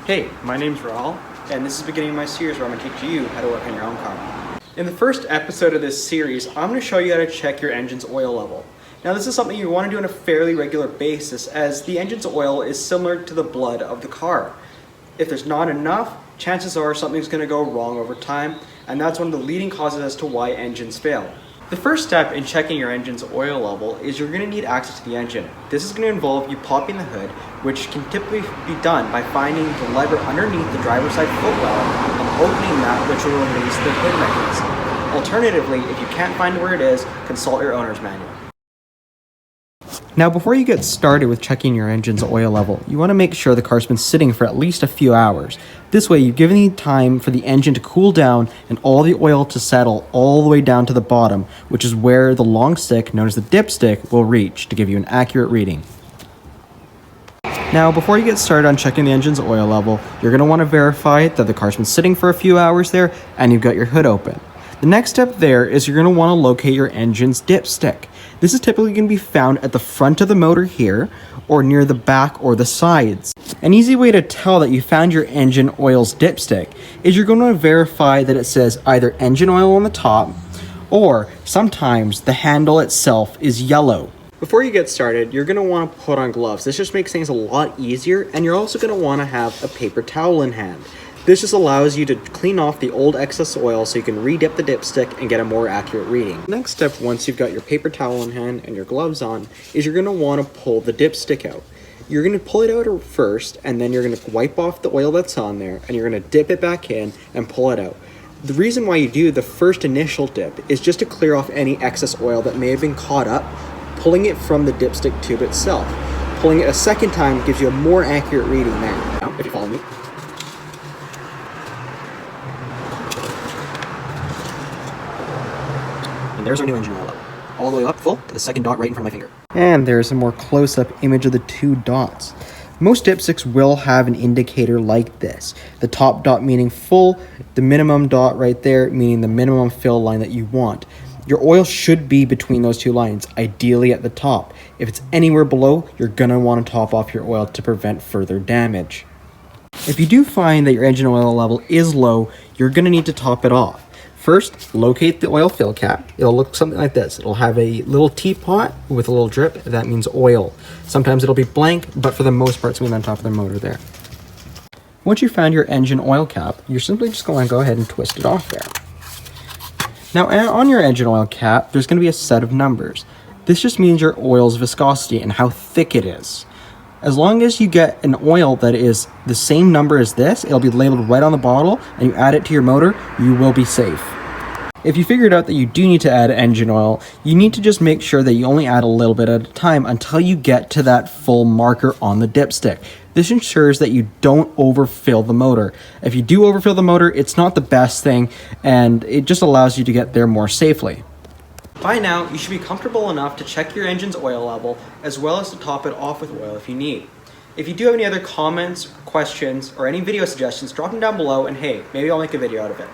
Hey, my name's Rahul, and this is the beginning of my series where I'm going to teach you how to work on your own car. In the first episode of this series, I'm going to show you how to check your engine's oil level. Now this is something you want to do on a fairly regular basis, as the engine's oil is similar to the blood of the car. If there's not enough, chances are something's going to go wrong over time, and that's one of the leading causes as to why engines fail. The first step in checking your engine's oil level is you're going to need access to the engine. This is going to involve you popping the hood, which can typically be done by finding the lever underneath the driver's side footwell and opening that, which will release the hood mechanism. Alternatively, if you can't find where it is, consult your owner's manual. Now, before you get started with checking your engine's oil level, you want to make sure the car's been sitting for at least a few hours. This way, you've given the time for the engine to cool down and all the oil to settle all the way down to the bottom, which is where the long stick, known as the dipstick, will reach to give you an accurate reading. Now, before you get started on checking the engine's oil level, you're going to want to verify that the car's been sitting for a few hours there and you've got your hood open. The next step there is you're going to want to locate your engine's dipstick. This is typically going to be found at the front of the motor here, or near the back or the sides. An easy way to tell that you found your engine oil's dipstick is you're going to verify that it says either engine oil on the top, or sometimes the handle itself is yellow. Before you get started, you're going to want to put on gloves. This just makes things a lot easier, and you're also going to want to have a paper towel in hand. This just allows you to clean off the old excess oil so you can re-dip the dipstick and get a more accurate reading. The next step, once you've got your paper towel in hand and your gloves on, is you're going to want to pull the dipstick out. You're going to pull it out first, and then you're going to wipe off the oil that's on there, and you're going to dip it back in and pull it out. The reason why you do the first initial dip is just to clear off any excess oil that may have been caught up, pulling it from the dipstick tube itself. Pulling it a second time gives you a more accurate reading there. Now, if you follow me. And there's our new engine oil level, all the way up full to the second dot right in front of my finger. And there's a more close-up image of the two dots. Most dipsticks will have an indicator like this. The top dot meaning full, the minimum dot right there meaning the minimum fill line that you want. Your oil should be between those two lines, ideally at the top. If it's anywhere below, you're going to want to top off your oil to prevent further damage. If you do find that your engine oil level is low, you're going to need to top it off. First, locate the oil fill cap. It'll look something like this. It'll have a little teapot with a little drip. That means oil. Sometimes it'll be blank, but for the most part, it's going to be on top of the motor there. Once you found your engine oil cap, you're simply just going to go ahead and twist it off there. Now, on your engine oil cap, there's going to be a set of numbers. This just means your oil's viscosity and how thick it is. As long as you get an oil that is the same number as this, it'll be labeled right on the bottle, and you add it to your motor, you will be safe. If you figured out that you do need to add engine oil, you need to just make sure that you only add a little bit at a time until you get to that full marker on the dipstick. This ensures that you don't overfill the motor. If you do overfill the motor, it's not the best thing, and it just allows you to get there more safely. By now, you should be comfortable enough to check your engine's oil level, as well as to top it off with oil if you need. If you do have any other comments, questions, or any video suggestions, drop them down below, and hey, maybe I'll make a video out of it.